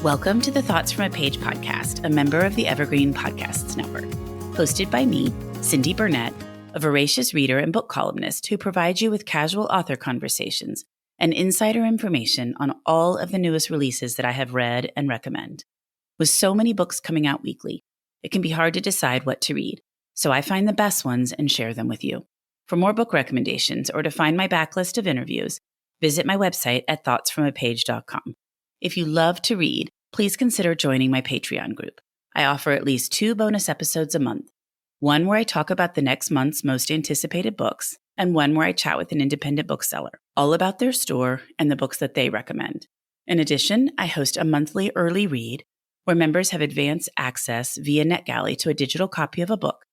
Welcome to the Thoughts from a Page podcast, a member of the Evergreen Podcasts Network. Hosted by me, Cindy Burnett, a voracious reader and book columnist who provides you with casual author conversations and insider information on all of the newest releases that I have read and recommend. With so many books coming out weekly, it can be hard to decide what to read, so I find the best ones and share them with you. For more book recommendations or to find my backlist of interviews, visit my website at thoughtsfromapage.com. If you love to read, please consider joining my Patreon group. I offer at least 2 bonus episodes a month, one where I talk about the next month's most anticipated books, and one where I chat with an independent bookseller, all about their store and the books that they recommend. In addition, I host a monthly early read where members have advanced access via NetGalley to a digital copy of a book,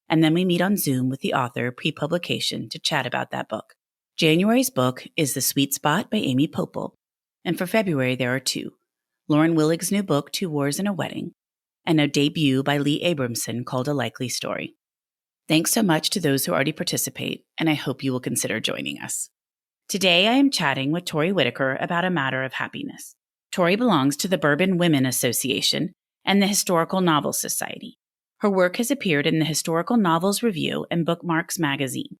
and then we meet on Zoom with the author pre-publication to chat about that book. January's book is The Sweet Spot by Amy Popel, and for February there are 2, Lauren Willig's new book, 2 Wars and a Wedding, and a debut by Lee Abramson called A Likely Story. Thanks so much to those who already participate, and I hope you will consider joining us. Today I am chatting with Tori Whitaker about a matter of happiness. Tori belongs to the Bourbon Women Association and the Historical Novel Society. Her work has appeared in the Historical Novels Review and Bookmarks magazine.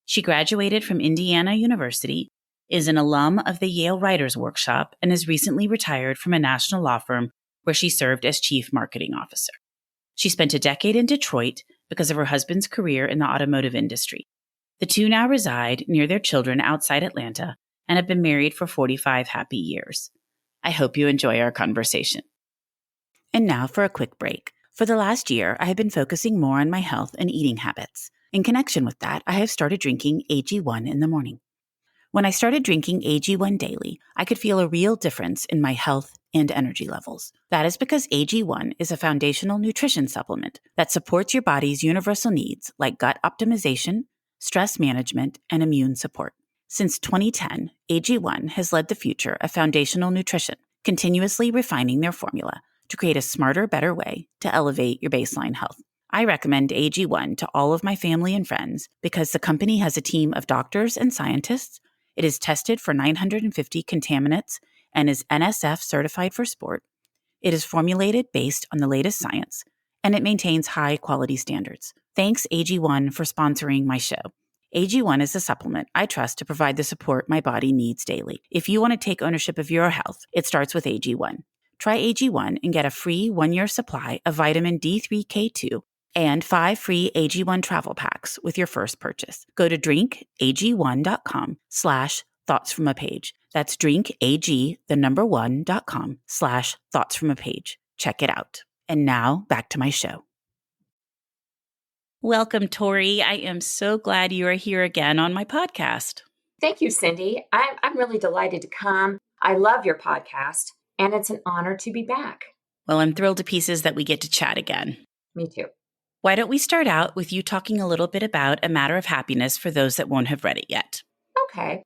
She graduated from Indiana University, is an alum of the Yale Writers Workshop, and is recently retired from a national law firm where she served as chief marketing officer. She spent a decade in Detroit because of her husband's career in the automotive industry. The two now reside near their children outside Atlanta and have been married for 45 happy years. I hope you enjoy our conversation. And now for a quick break. For the last year, I have been focusing more on my health and eating habits. In connection with that, I have started drinking AG1 in the morning. When I started drinking AG1 daily, I could feel a real difference in my health and energy levels. That is because AG1 is a foundational nutrition supplement that supports your body's universal needs like gut optimization, stress management, and immune support. Since 2010, AG1 has led the future of foundational nutrition, continuously refining their formula to create a smarter, better way to elevate your baseline health. I recommend AG1 to all of my family and friends because the company has a team of doctors and scientists. It is tested for 950 contaminants and is NSF certified for sport. It is formulated based on the latest science, and it maintains high quality standards. Thanks AG1 for sponsoring my show. AG1 is a supplement I trust to provide the support my body needs daily. If you want to take ownership of your health, it starts with AG1. Try AG1 and get a free 1-year supply of vitamin D3K2 and 5 free AG1 travel packs with your first purchase. Go to drinkag1.com/thoughtsfromapage. That's drinkag1.com/thoughtsfromapage. Check it out. And now back to my show. Welcome, Tori. I am so glad you are here again on my podcast. Thank you, Cindy. I'm really delighted to come. I love your podcast, and it's an honor to be back. Well, I'm thrilled to pieces that we get to chat again. Me too. Why don't we start out with you talking a little bit about A Matter of Happiness for those that won't have read it yet? Okay.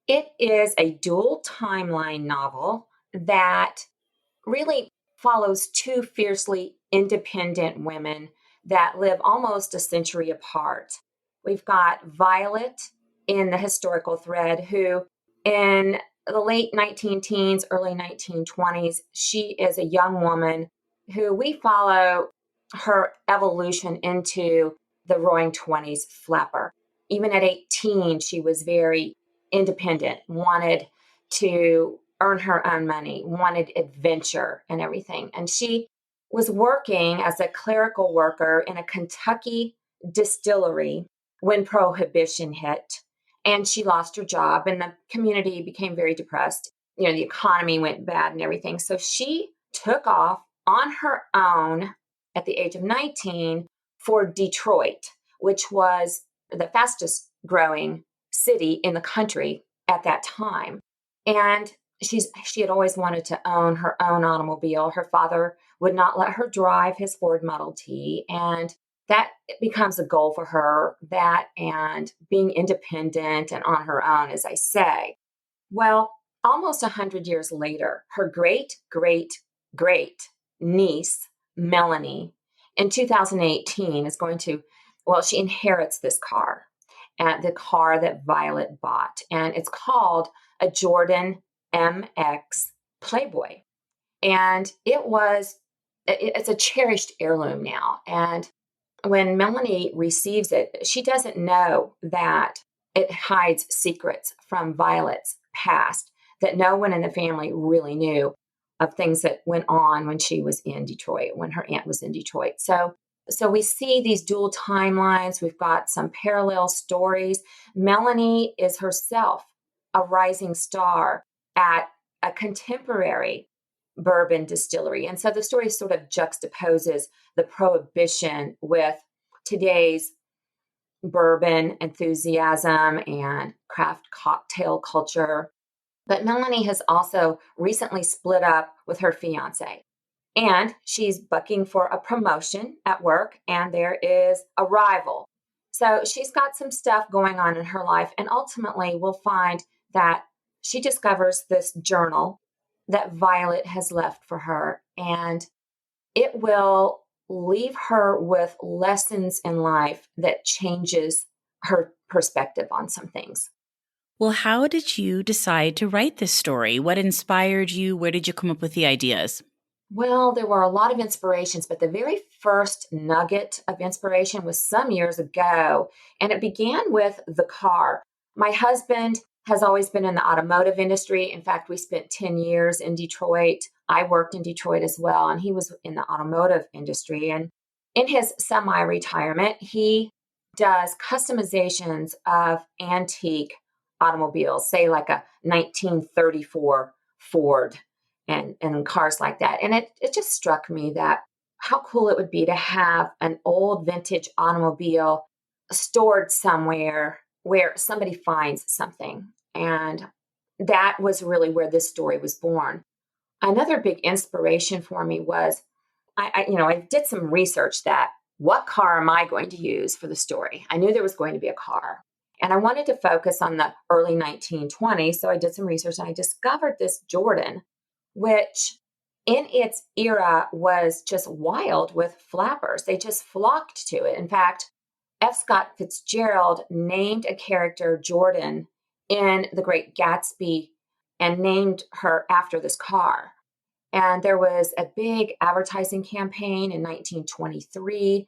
It is a dual timeline novel that really follows 2 fiercely independent women that live almost a century apart. We've got Violet in the historical thread, who in the late 19-teens, early 1920s, she is a young woman who we follow her evolution into the roaring 20s flapper. Even at 18, she was very independent, wanted to earn her own money, wanted adventure and everything. And she was working as a clerical worker in a Kentucky distillery when Prohibition hit. And she lost her job and the community became very depressed. You know, the economy went bad and everything. So she took off on her own at the age of 19 for Detroit, which was the fastest growing city in the country at that time. And she had always wanted to own her own automobile. Her father would not let her drive his Ford Model T. And that becomes a goal for her, that and being independent and on her own, as I say. Well, almost 100 years later, her great, great, great niece, Melanie, in 2018 is going to, she inherits this car, the car that Violet bought. And it's called a Jordan MX Playboy. And it's a cherished heirloom now. And when Melanie receives it, she doesn't know that it hides secrets from Violet's past that no one in the family really knew, of things that went on when she was in Detroit, when her aunt was in Detroit. So we see these dual timelines. We've got some parallel stories. Melanie is herself a rising star at a contemporary bourbon distillery. And so the story sort of juxtaposes the prohibition with today's bourbon enthusiasm and craft cocktail culture. But Melanie has also recently split up with her fiance, and she's bucking for a promotion at work, and there is a rival. So she's got some stuff going on in her life, and ultimately we'll find that she discovers this journal that Violet has left for her, and it will leave her with lessons in life that changes her perspective on some things. Well, how did you decide to write this story? What inspired you? Where did you come up with the ideas? Well, there were a lot of inspirations, but the very first nugget of inspiration was some years ago, and it began with the car. My husband has always been in the automotive industry. In fact, we spent 10 years in Detroit. I worked in Detroit as well, and he was in the automotive industry. And in his semi-retirement, he does customizations of antique automobiles, say like a 1934 Ford and cars like that. And it just struck me that how cool it would be to have an old vintage automobile stored somewhere where somebody finds something. And that was really where this story was born. Another big inspiration for me was I did some research that what car am I going to use for the story? I knew there was going to be a car. And I wanted to focus on the early 1920s. So I did some research and I discovered this Jordan, which in its era was just wild with flappers. They just flocked to it. In fact, F. Scott Fitzgerald named a character Jordan in The Great Gatsby and named her after this car. And there was a big advertising campaign in 1923,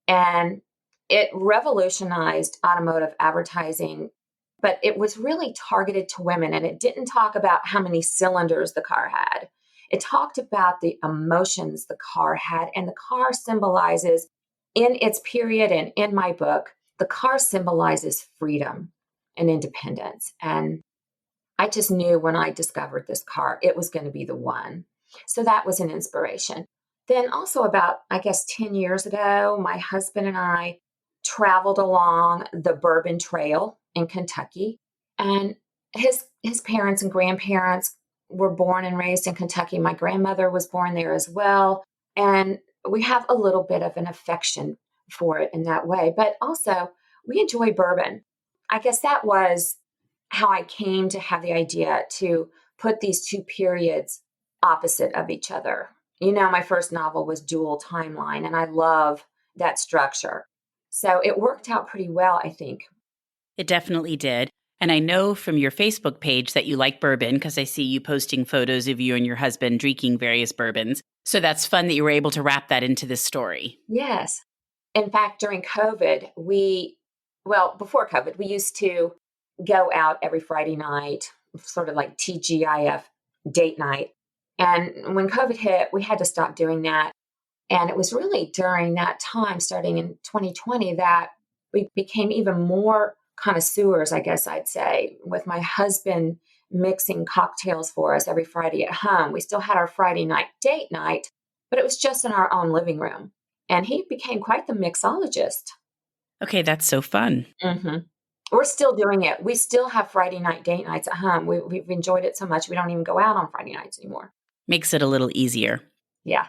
and it revolutionized automotive advertising, but it was really targeted to women. And it didn't talk about how many cylinders the car had. It talked about the emotions the car had, and the car symbolizes, in its period and in my book, the car symbolizes freedom and independence. And I just knew when I discovered this car, it was going to be the one. So that was an inspiration. Then also about, I guess, 10 years ago, my husband and I traveled along the Bourbon Trail in Kentucky. And his parents and grandparents were born and raised in Kentucky. My grandmother was born there as well. And we have a little bit of an affection for it in that way. But also, we enjoy bourbon. I guess that was how I came to have the idea to put these two periods opposite of each other. My first novel was dual timeline, and I love that structure. So it worked out pretty well, I think. It definitely did. And I know from your Facebook page that you like bourbon because I see you posting photos of you and your husband drinking various bourbons. So that's fun that you were able to wrap that into this story. Yes. In fact, during COVID, before COVID, we used to go out every Friday night, sort of like TGIF date night. And when COVID hit, we had to stop doing that. And it was really during that time, starting in 2020, that we became even more connoisseurs, I guess I'd say, with my husband mixing cocktails for us every Friday at home. We still had our Friday night date night, but it was just in our own living room. And he became quite the mixologist. Okay, that's so fun. Mm-hmm. We're still doing it. We still have Friday night date nights at home. We've enjoyed it so much, we don't even go out on Friday nights anymore. Makes it a little easier. Yeah.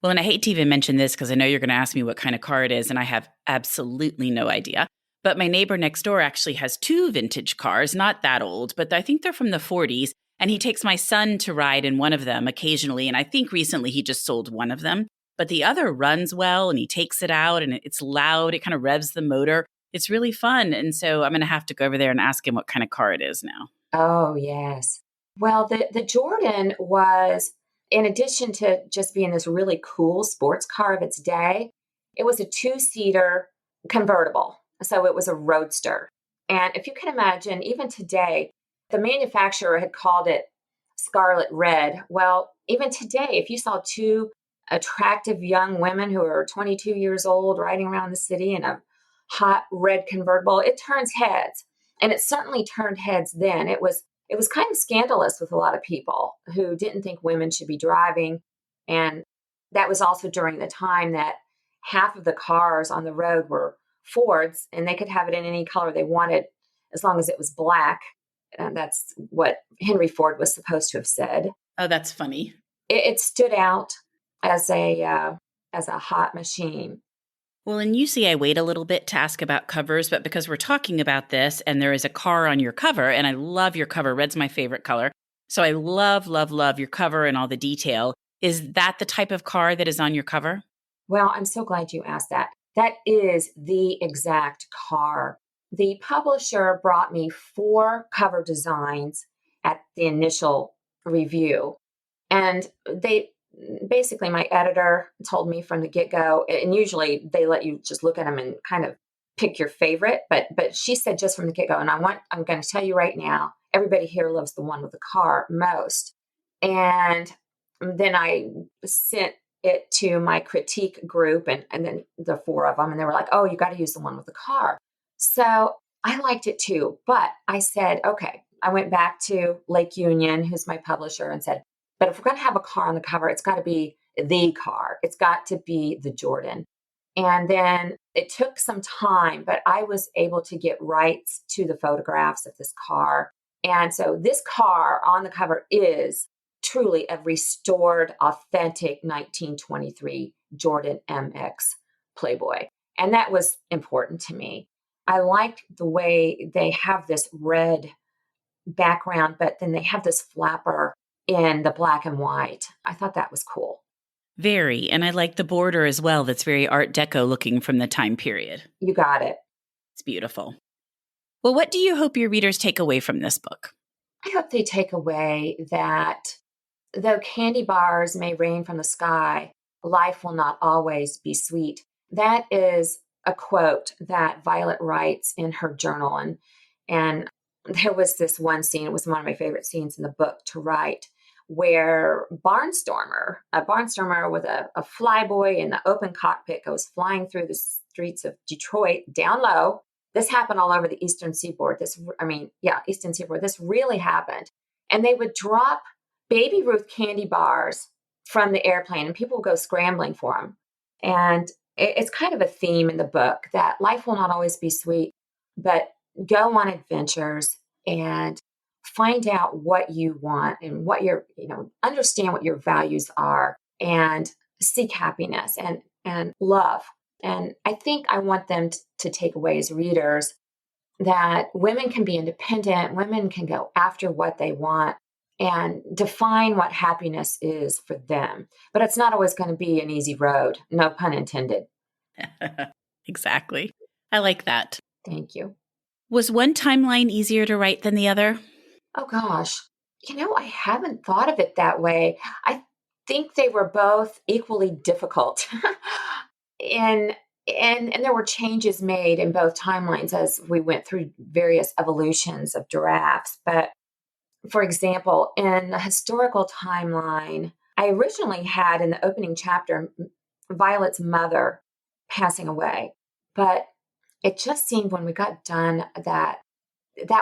Well, and I hate to even mention this because I know you're going to ask me what kind of car it is, and I have absolutely no idea. But my neighbor next door actually has two vintage cars, not that old, but I think they're from the 40s. And he takes my son to ride in one of them occasionally. And I think recently he just sold one of them. But the other runs well, and he takes it out, and it's loud. It kind of revs the motor. It's really fun. And so I'm going to have to go over there and ask him what kind of car it is now. Oh, yes. Well, the Jordan was in addition to just being this really cool sports car of its day, it was a two-seater convertible. So it was a roadster. And if you can imagine, even today, the manufacturer had called it Scarlet Red. Well, even today, if you saw two attractive young women who are 22 years old riding around the city in a hot red convertible, it turns heads. And it certainly turned heads then. It was kind of scandalous with a lot of people who didn't think women should be driving. And that was also during the time that half of the cars on the road were Fords, and they could have it in any color they wanted as long as it was black. And that's what Henry Ford was supposed to have said. Oh, that's funny. It stood out as a hot machine. Well, and usually I wait a little bit to ask about covers, but because we're talking about this and there is a car on your cover, and I love your cover, red's my favorite color. So I love, love, love your cover and all the detail. Is that the type of car that is on your cover? Well, I'm so glad you asked that. That is the exact car. The publisher brought me 4 cover designs at the initial review. And basically, my editor told me from the get-go, and usually they let you just look at them and kind of pick your favorite, but she said just from the get-go, and I'm going to tell you right now, everybody here loves the one with the car most. And then I sent it to my critique group and then the 4 of them, and they were like, oh, you got to use the one with the car. So I liked it too, but I said, okay, I went back to Lake Union, who's my publisher, and said, but if we're going to have a car on the cover, it's got to be the car. It's got to be the Jordan. And then it took some time, but I was able to get rights to the photographs of this car. And so this car on the cover is truly a restored, authentic 1923 Jordan MX Playboy. And that was important to me. I liked the way they have this red background, but then they have this flapper in the black and white. I thought that was cool. Very. And I like the border as well. That's very Art Deco looking from the time period. You got it. It's beautiful. Well, what do you hope your readers take away from this book? I hope they take away that though candy bars may rain from the sky, life will not always be sweet. That is a quote that Violet writes in her journal. And there was this one scene, it was one of my favorite scenes in the book to write, where a barnstormer with a flyboy in the open cockpit goes flying through the streets of Detroit down low. This happened all over the Eastern Seaboard. Eastern Seaboard. This really happened. And they would drop Baby Ruth candy bars from the airplane and people would go scrambling for them. And it's kind of a theme in the book that life will not always be sweet, but go on adventures and find out what you want and understand what your values are and seek happiness and love. And I think I want them to take away as readers that women can be independent, women can go after what they want and define what happiness is for them. But it's not always going to be an easy road, no pun intended. Exactly. I like that. Thank you. Was one timeline easier to write than the other? Oh, gosh. I haven't thought of it that way. I think they were both equally difficult. And there were changes made in both timelines as we went through various evolutions of drafts. But for example, in the historical timeline, I originally had in the opening chapter, Violet's mother passing away. But it just seemed when we got done that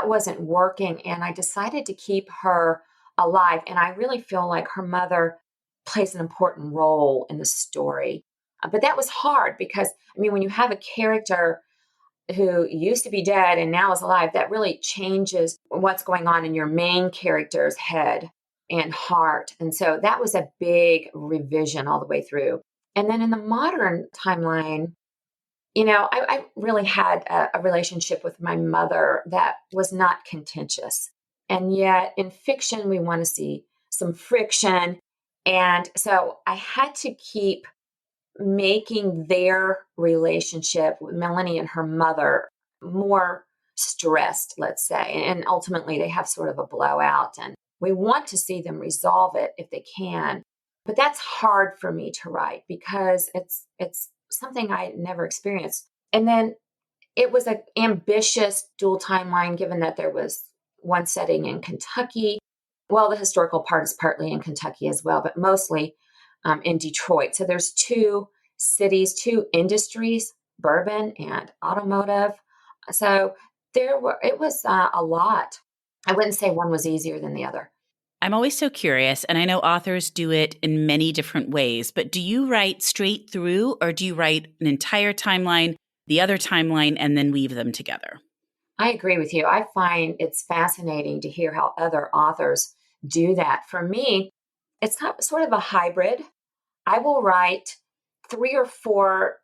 wasn't working. And I decided to keep her alive. And I really feel like her mother plays an important role in the story. But that was hard because, when you have a character who used to be dead and now is alive, that really changes what's going on in your main character's head and heart. And so that was a big revision all the way through. And then in the modern timeline, I really had a relationship with my mother that was not contentious. And yet in fiction, we want to see some friction. And so I had to keep making their relationship with Melanie and her mother more stressed, let's say. And ultimately, they have sort of a blowout. And we want to see them resolve it if they can. But that's hard for me to write because it's something I never experienced. And then it was an ambitious dual timeline, given that there was one setting in Kentucky. Well, the historical part is partly in Kentucky as well, but mostly in Detroit. So there's two cities, two industries, bourbon and automotive. So it was a lot. I wouldn't say one was easier than the other. I'm always so curious, and I know authors do it in many different ways, but do you write straight through or do you write an entire timeline, the other timeline, and then weave them together? I agree with you. I find it's fascinating to hear how other authors do that. For me, it's sort of a hybrid. I will write 3 or 4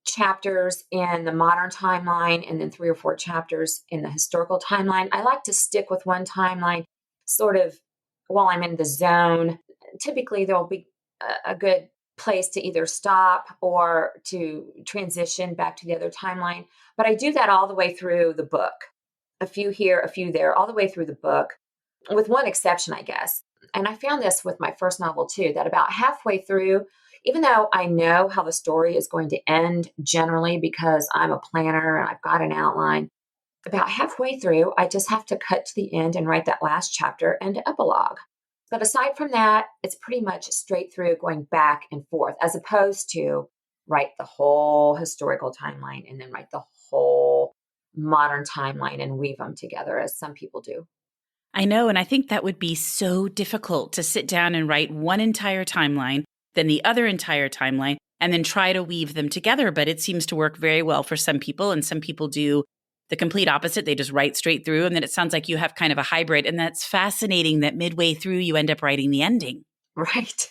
chapters in the modern timeline and then 3 or 4 chapters in the historical timeline. I like to stick with one timeline sort of while I'm in the zone. Typically, there'll be a good place to either stop or to transition back to the other timeline. But I do that all the way through the book. A few here, a few there, all the way through the book, with one exception, I guess. And I found this with my first novel too, that about halfway through, even though I know how the story is going to end generally because I'm a planner and I've got an outline, about halfway through, I just have to cut to the end and write that last chapter and epilogue. But aside from that, it's pretty much straight through going back and forth, as opposed to write the whole historical timeline and then write the whole modern timeline and weave them together, as some people do. I know, and I think that would be so difficult to sit down and write one entire timeline, then the other entire timeline, and then try to weave them together. But it seems to work very well for some people, and some people do the complete opposite. They just write straight through, and then it sounds like you have kind of a hybrid. And that's fascinating that midway through you end up writing the ending. Right.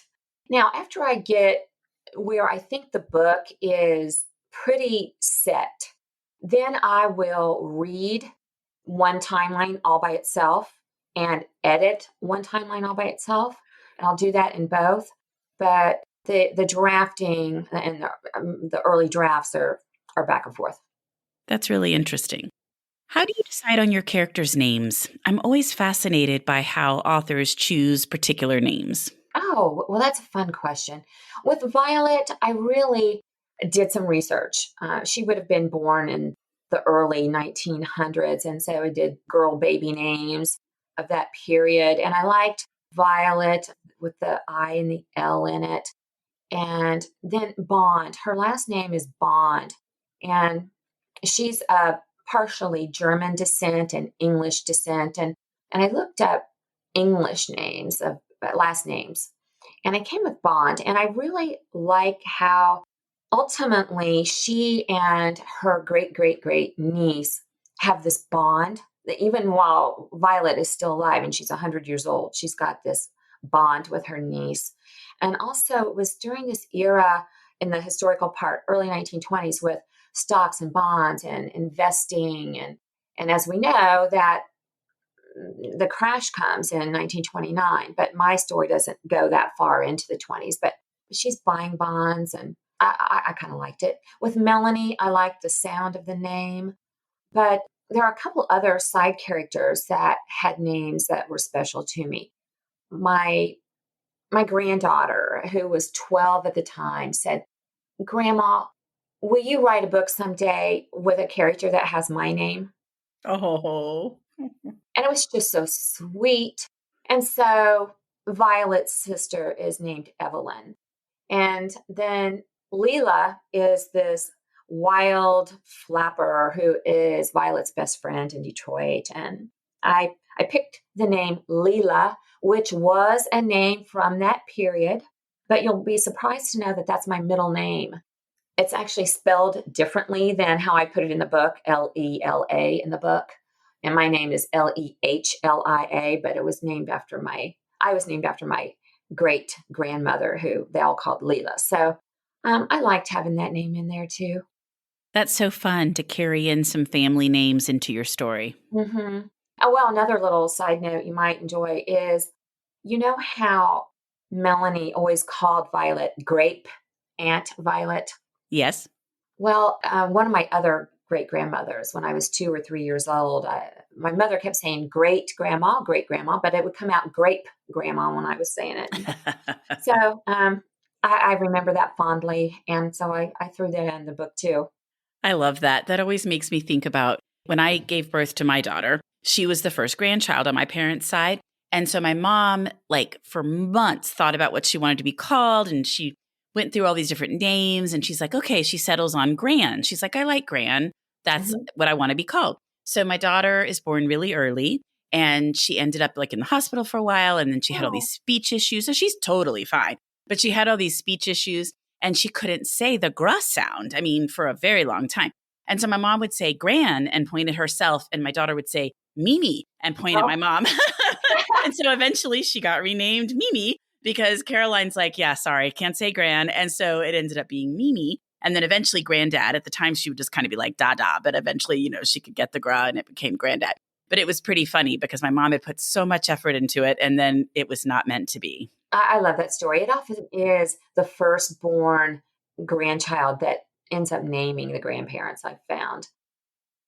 Now, after I get where I think the book is pretty set, then I will read one timeline all by itself and edit one timeline all by itself. And I'll do that in both. But the drafting and the early drafts are back and forth. That's really interesting. How do you decide on your characters' names? I'm always fascinated by how authors choose particular names. Oh, well, that's a fun question. With Violet, I really did some research. She would have been born in the early 1900s. And so I did girl baby names of that period. And I liked Violet with the I and the L in it. And then Bond. Her last name is Bond. And she's partially German descent and English descent. And I looked up English names of last names. And I came with Bond. And I really like how ultimately she and her great, great, great niece have this bond that even while Violet is still alive and she's 100 years old, she's got this bond with her niece. And also it was during this era in the historical part, early 1920s, with stocks and bonds and investing. And as we know, that the crash comes in 1929, but my story doesn't go that far into the 20s, but she's buying bonds, and I kind of liked it. With Melanie, I liked the sound of the name, but there are a couple other side characters that had names that were special to me. My granddaughter, who was 12 at the time, said, "Grandma, will you write a book someday with a character that has my name?" Oh. And it was just so sweet. And so Violet's sister is named Evelyn. And then Leela is this wild flapper who is Violet's best friend in Detroit. And I picked the name Leela, which was a name from that period, but you'll be surprised to know that that's my middle name. It's actually spelled differently than how I put it in the book, Lela in the book. And my name is Lehlia, but I was named after my great grandmother, who they all called Leela. So I liked having that name in there too. That's so fun to carry in some family names into your story. Mm-hmm. Oh, well, another little side note you might enjoy is, you know how Melanie always called Violet Grape Aunt Violet? Yes. Well, one of my other great grandmothers when I was 2 or 3 years old. My mother kept saying great grandma, but it would come out grape grandma when I was saying it. So I remember that fondly. And so I threw that in the book too. I love that. That always makes me think about when I gave birth to my daughter. She was the first grandchild on my parents' side. And so my mom, like for months, thought about what she wanted to be called. And she went through all these different names. And she's like, okay, she settles on Gran. She's like, I like Gran. That's what I want to be called. So my daughter is born really early. And she ended up like in the hospital for a while. And then she had all these speech issues. So she's totally fine. But she had all these speech issues. And she couldn't say the gr sound, I mean, for a very long time. And so my mom would say Gran and point at herself, and my daughter would say Mimi and point at my mom. And so eventually she got renamed Mimi because Caroline's like, yeah, sorry, can't say Gran. And so it ended up being Mimi. And then eventually Granddad. At the time, she would just kind of be like Dada, but eventually, you know, she could get the gra and it became Granddad. But it was pretty funny because my mom had put so much effort into it, and then it was not meant to be. I love that story. It often is the firstborn grandchild that ends up naming the grandparents, I've found.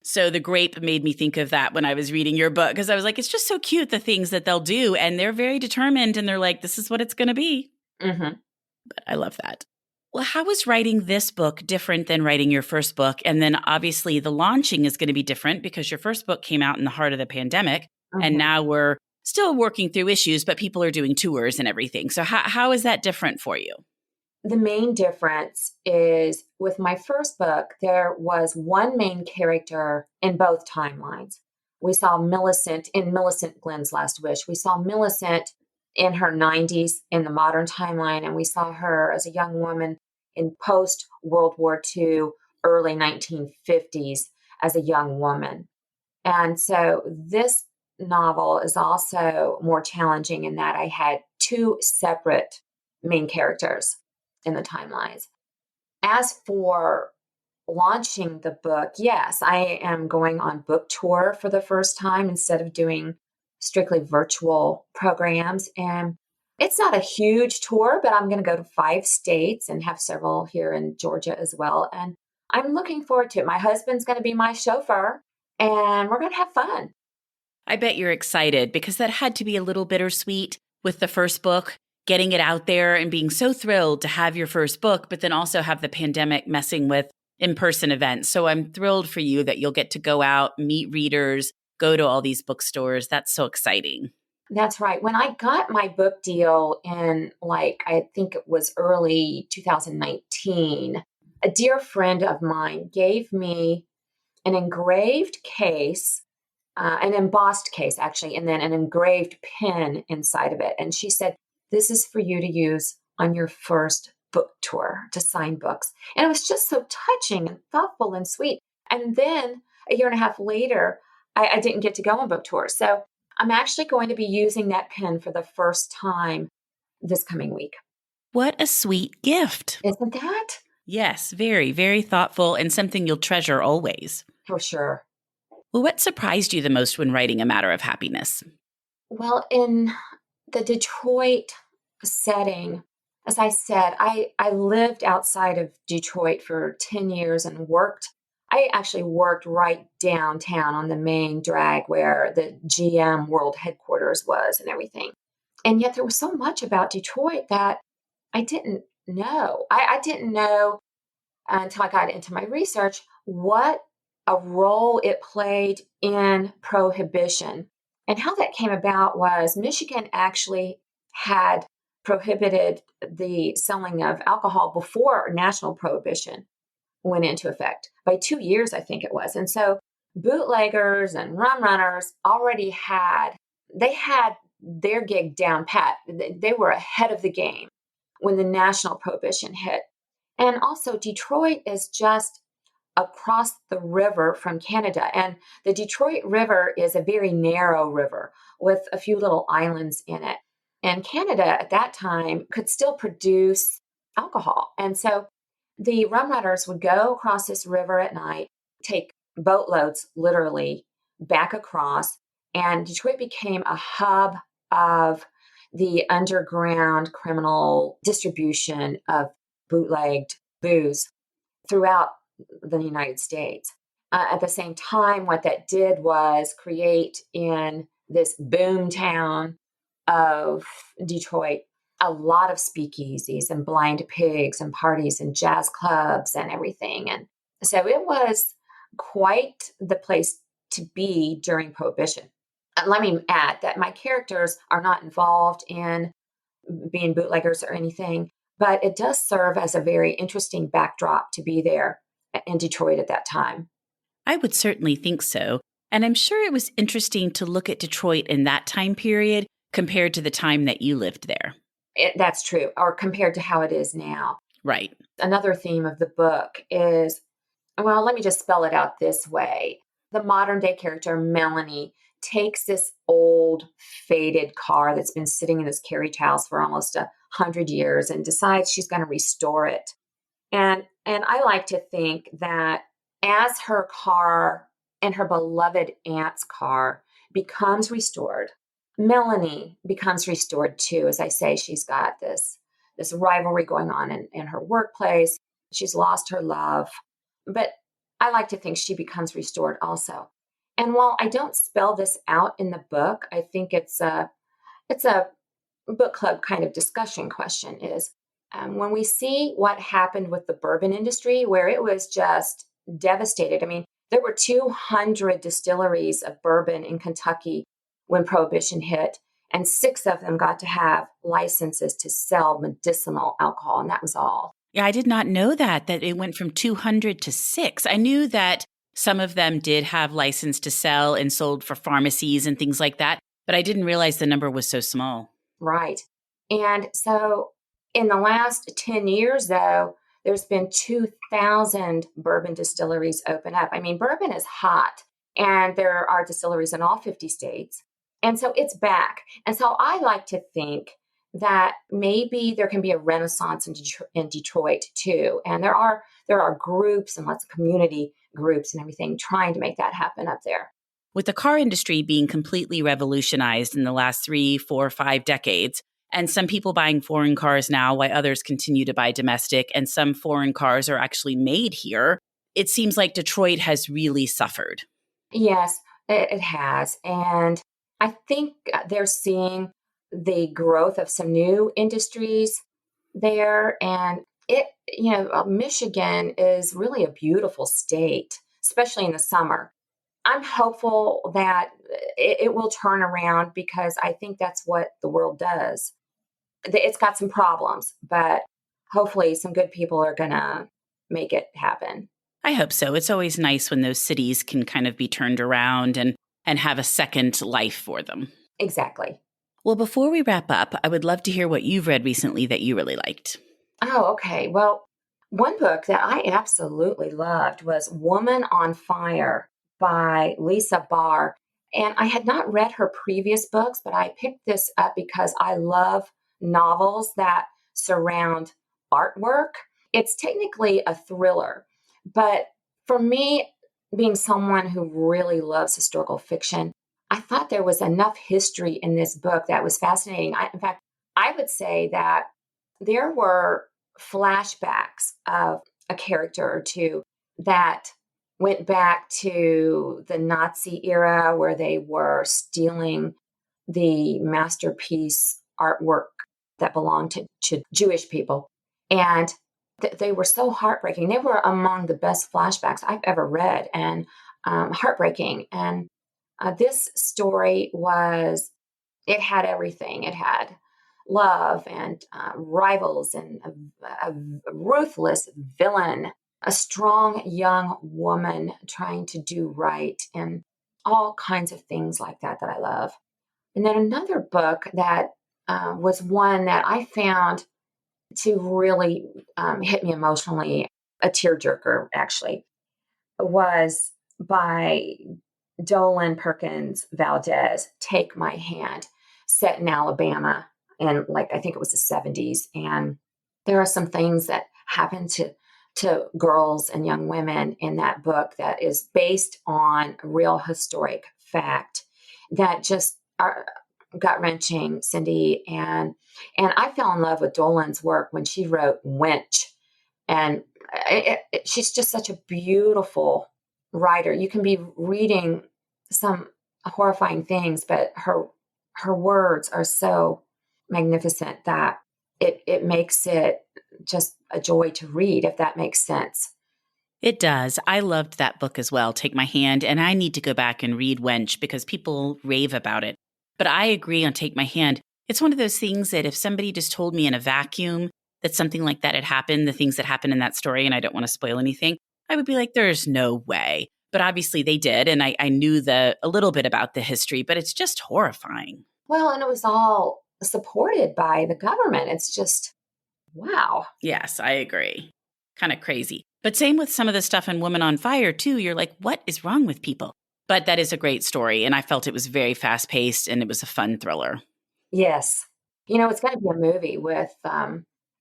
So the grape made me think of that when I was reading your book, because I was like, it's just so cute, the things that they'll do. And they're very determined and they're like, this is what it's going to be. Mm-hmm. But I love that. Well, how was writing this book different than writing your first book? And then obviously the launching is going to be different because your first book came out in the heart of the pandemic. And now we're still working through issues, but people are doing tours and everything. So how is that different for you? The main difference is with my first book, there was one main character in both timelines. We saw Millicent in Millicent Glenn's Last Wish. We saw Millicent in her 90s in the modern timeline, and we saw her as a young woman in post-World War II, early 1950s as a young woman. And so this novel is also more challenging in that I had two separate main characters in the timelines. As for launching the book, yes, I am going on book tour for the first time instead of doing strictly virtual programs. And it's not a huge tour, but I'm going to go to 5 states and have several here in Georgia as well. And I'm looking forward to it. My husband's going to be my chauffeur, and we're going to have fun. I bet you're excited because that had to be a little bittersweet with the first book, getting it out there and being so thrilled to have your first book, but then also have the pandemic messing with in-person events. So I'm thrilled for you that you'll get to go out, meet readers, go to all these bookstores. That's so exciting. That's right. When I got my book deal in, I think it was early 2019, a dear friend of mine gave me an engraved case, an embossed case, actually, and then an engraved pen inside of it. And she said, this is for you to use on your first book tour to sign books. And it was just so touching and thoughtful and sweet. And then a year and a half later, I didn't get to go on book tour. So I'm actually going to be using that pen for the first time this coming week. What a sweet gift. Isn't that? Yes, very, very thoughtful and something you'll treasure always. For sure. Well, what surprised you the most when writing A Matter of Happiness? Well, in the Detroit setting, as I said, I lived outside of Detroit for 10 years and I actually worked right downtown on the main drag where the GM World Headquarters was and everything. And yet there was so much about Detroit that I didn't know. I didn't know until I got into my research what a role it played in prohibition. And how that came about was Michigan actually had prohibited the selling of alcohol before national prohibition went into effect by 2 years, I think it was. And so bootleggers and rum runners already had their gig down pat. They were ahead of the game when the national prohibition hit. And also Detroit is just across the river from Canada. And the Detroit River is a very narrow river with a few little islands in it. And Canada at that time could still produce alcohol. And so the rum runners would go across this river at night, take boatloads literally back across, and Detroit became a hub of the underground criminal distribution of bootlegged booze throughout the United States. At the same time, what that did was create in this boom town of Detroit a lot of speakeasies and blind pigs and parties and jazz clubs and everything. And so it was quite the place to be during Prohibition. Let me add that my characters are not involved in being bootleggers or anything, but it does serve as a very interesting backdrop to be there in Detroit at that time. I would certainly think so. And I'm sure it was interesting to look at Detroit in that time period compared to the time that you lived there. That's true, or compared to how it is now. Right. Another theme of the book is, well, let me just spell it out this way. The modern day character, Melanie, takes this old, faded car that's been sitting in this carriage house for almost 100 years and decides she's going to restore it. And I like to think that as her car and her beloved aunt's car becomes restored, Melanie becomes restored too. As I say, she's got this rivalry going on in her workplace. She's lost her love, but I like to think she becomes restored also. And while I don't spell this out in the book, I think it's a book club kind of discussion question is when we see what happened with the bourbon industry, where it was just devastated. I mean, there were 200 distilleries of bourbon in Kentucky when Prohibition hit, and 6 of them got to have licenses to sell medicinal alcohol, and that was all. Yeah, I did not know that it went from 200 to 6. I knew that some of them did have license to sell and sold for pharmacies and things like that, but I didn't realize the number was so small. Right. And so in the last 10 years, though, there's been 2,000 bourbon distilleries open up. I mean, bourbon is hot, and there are distilleries in all 50 states. And so it's back. And so I like to think that maybe there can be a renaissance in Detroit too. And there are groups and lots of community groups and everything trying to make that happen up there. With the car industry being completely revolutionized in the last 3, 4, 5 decades, and some people buying foreign cars now while others continue to buy domestic, and some foreign cars are actually made here, it seems like Detroit has really suffered. Yes, it has. And I think they're seeing the growth of some new industries there. And Michigan is really a beautiful state, especially in the summer. I'm hopeful that it will turn around because I think that's what the world does. It's got some problems, but hopefully some good people are going to make it happen. I hope so. It's always nice when those cities can kind of be turned around and have a second life for them. Exactly. Well, before we wrap up, I would love to hear what you've read recently that you really liked. Oh, okay. Well, one book that I absolutely loved was Woman on Fire by Lisa Barr. And I had not read her previous books, but I picked this up because I love novels that surround artwork. It's technically a thriller, but for me, being someone who really loves historical fiction, I thought there was enough history in this book that was fascinating. In fact, I would say that there were flashbacks of a character or two that went back to the Nazi era where they were stealing the masterpiece artwork that belonged to Jewish people. And they were so heartbreaking. They were among the best flashbacks I've ever read and heartbreaking. And this story it had everything. It had love and rivals and a ruthless villain, a strong young woman trying to do right, and all kinds of things like that I love. And then another book that was one that I found to really hit me emotionally, a tearjerker actually, was by Dolan Perkins Valdez, Take My Hand, set in Alabama in I think it was the 70s. And there are some things that happen to girls and young women in that book that is based on a real historic fact that just are gut-wrenching, Cindy. And I fell in love with Dolan's work when she wrote Wench. And she's just such a beautiful writer. You can be reading some horrifying things, but her words are so magnificent that it makes it just a joy to read, if that makes sense. It does. I loved that book as well, Take My Hand, and I need to go back and read Wench because people rave about it. But I agree on Take My Hand. It's one of those things that if somebody just told me in a vacuum that something like that had happened, the things that happened in that story, and I don't want to spoil anything, I would be like, there's no way. But obviously they did, and I knew a little bit about the history, but it's just horrifying. Well, and it was all supported by the government. It's just, wow. Yes, I agree. Kind of crazy. But same with some of the stuff in Woman on Fire, too. You're like, what is wrong with people? But that is a great story, and I felt it was very fast-paced, and it was a fun thriller. Yes. It's going to be a movie with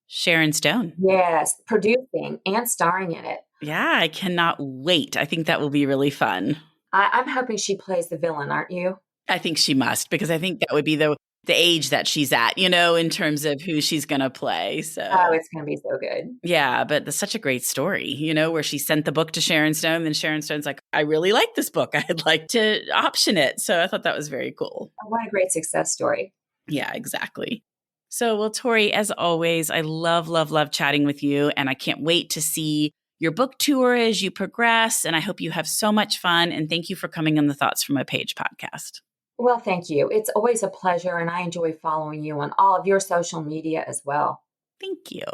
Sharon Stone. Yes, producing and starring in it. Yeah, I cannot wait. I think that will be really fun. I'm hoping she plays the villain, aren't you? I think she must, because I think that would be the age that she's at, in terms of who she's going to play. So, it's going to be so good. Yeah, but that's such a great story, where she sent the book to Sharon Stone, and Sharon Stone's like, I really like this book. I'd like to option it. So I thought that was very cool. What a great success story. Yeah, exactly. So, well, Tori, as always, I love, love, love chatting with you, and I can't wait to see your book tour as you progress, and I hope you have so much fun, and thank you for coming on the Thoughts from a Page podcast. Well, thank you. It's always a pleasure, and I enjoy following you on all of your social media as well. Thank you.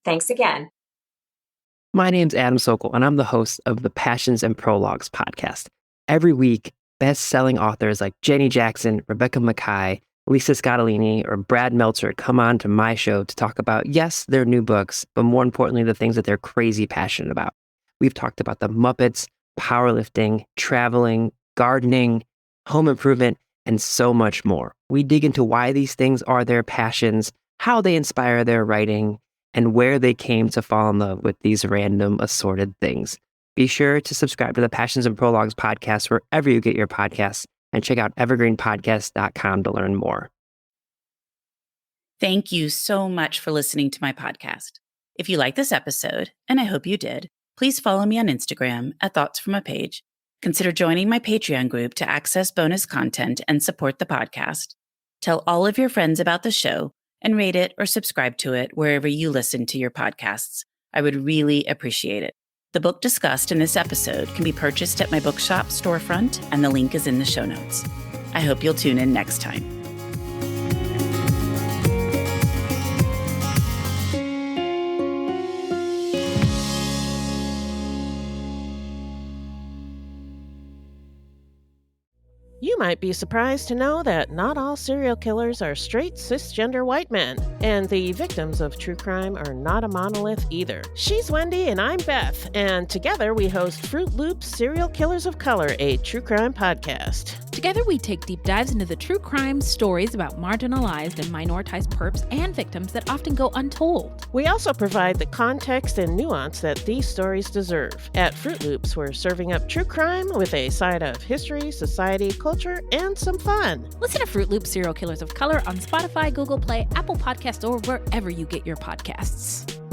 Thanks again. My name's Adam Sokol, and I'm the host of the Passions and Prologues podcast. Every week, best-selling authors like Jenny Jackson, Rebecca Mackay, Lisa Scottolini, or Brad Meltzer come on to my show to talk about, yes, their new books, but more importantly, the things that they're crazy passionate about. We've talked about the Muppets, powerlifting, traveling, gardening, home improvement, and so much more. We dig into why these things are their passions, how they inspire their writing, and where they came to fall in love with these random assorted things. Be sure to subscribe to the Passions and Prologues podcast wherever you get your podcasts, and check out evergreenpodcast.com to learn more. Thank you so much for listening to my podcast. If you like this episode, and I hope you did, please follow me on Instagram at Thoughts from a Page. Consider joining my Patreon group to access bonus content and support the podcast. Tell all of your friends about the show and rate it or subscribe to it wherever you listen to your podcasts. I would really appreciate it. The book discussed in this episode can be purchased at my bookshop storefront, and the link is in the show notes. I hope you'll tune in next time. You might be surprised to know that not all serial killers are straight cisgender white men, and the victims of true crime are not a monolith either. She's Wendy and I'm Beth, and together we host Fruit Loops Serial Killers of Color, a true crime podcast. Together we take deep dives into the true crime stories about marginalized and minoritized perps and victims that often go untold. We also provide the context and nuance that these stories deserve. At Fruit Loops, we're serving up true crime with a side of history, society, culture, and some fun. Listen to Fruit Loops Serial Killers of Color on Spotify, Google Play, Apple Podcasts, or wherever you get your podcasts.